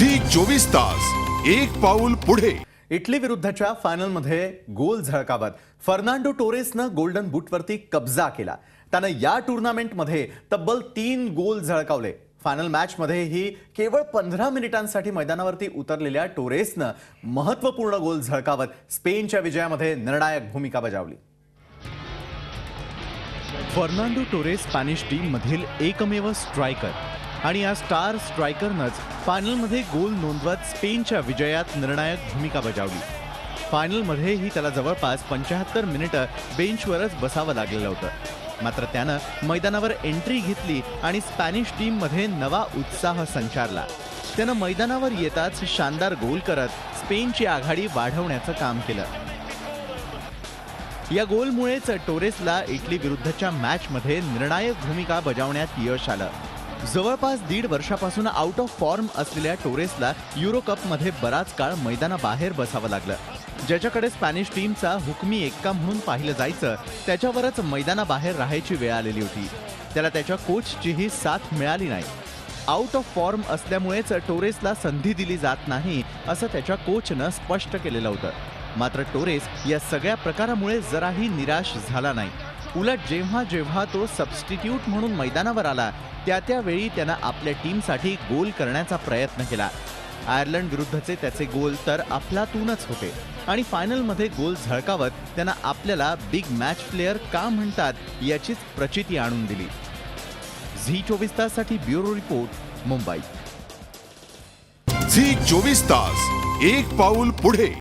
Zee 24 तास एक पाऊल पुढे। इटली विरुद्धच्या फायनलमध्ये गोल झळकावत फर्नांडो टोरेसनं गोल्डन बूटवरती कब्जा केला। त्यानं या टूर्नामेंटमध्ये तब्बल 3 गोल झळकावले। फायनल मॅचमध्येही केवळ 15 मिनिटांसाठी मैदानावरती उतरलेल्या टोरेसनं महत्त्वपूर्ण गोल झळकावत स्पेनच्या विजयामध्ये निर्णायक भूमिका बजावली। फर्नांडो टोरेस स्पॅनिश टीममधील एकमेव स्ट्रायकर आणि या स्टार स्ट्रायकरनंच फायनलमध्ये गोल नोंदवत स्पेनच्या विजयात निर्णायक भूमिका बजावली। फायनलमध्येही त्याला जवळपास 75 मिनिटं बेंचवरच बसावं लागलेलं होतं। मात्र त्यानं मैदानावर एंट्री घेतली आणि स्पॅनिश टीममध्ये नवा उत्साह संचारला। त्यानं मैदानावर येताच शानदार गोल करत स्पेनची आघाडी वाढवण्याचं काम केलं। या गोलमुळेच टोरेसला इटली विरुद्धच्या मॅचमध्ये निर्णायक भूमिका बजावण्यात यश आलं। जवळपास 1.5 वर्षापासून आउट ऑफ फॉर्म असलेल्या टोरेसला युरो कपमध्ये बराच काळ मैदानाबाहेर बसावं लागलं। ज्याच्याकडे स्पॅनिश टीमचा हुकमी एक्का म्हणून पाहिलं जायचं त्याच्यावरच मैदानाबाहेर राहायची वेळ आलेली होती। त्याला त्याच्या कोचचीही साथ मिळाली नाही। आउट ऑफ फॉर्म असल्यामुळेच टोरेसला संधी दिली जात नाही असं त्याच्या कोचनं स्पष्ट केलेलं होतं। मात्र टोरेस या सगळ्या प्रकारामुळे जराही निराश झाला नाही। उलट जेव्हा जेव्हा तो सबस्टिट्यूट म्हणून मैदानावर आला त्यावेळी त्यानं आपल्या टीमसाठी गोल करण्याचा प्रयत्न केला। आयर्लंड विरुद्धचे त्याचे गोल तर अफलातूनच होते आणि फायनलमध्ये गोल झळकावत त्यानं आपल्याला बिग मॅच प्लेयर का म्हणतात याचीच प्रचिती आणून दिली। झी 24 ताससाठी ब्युरो रिपोर्ट, मुंबई। झी 24 तास एक पाऊल पुढे।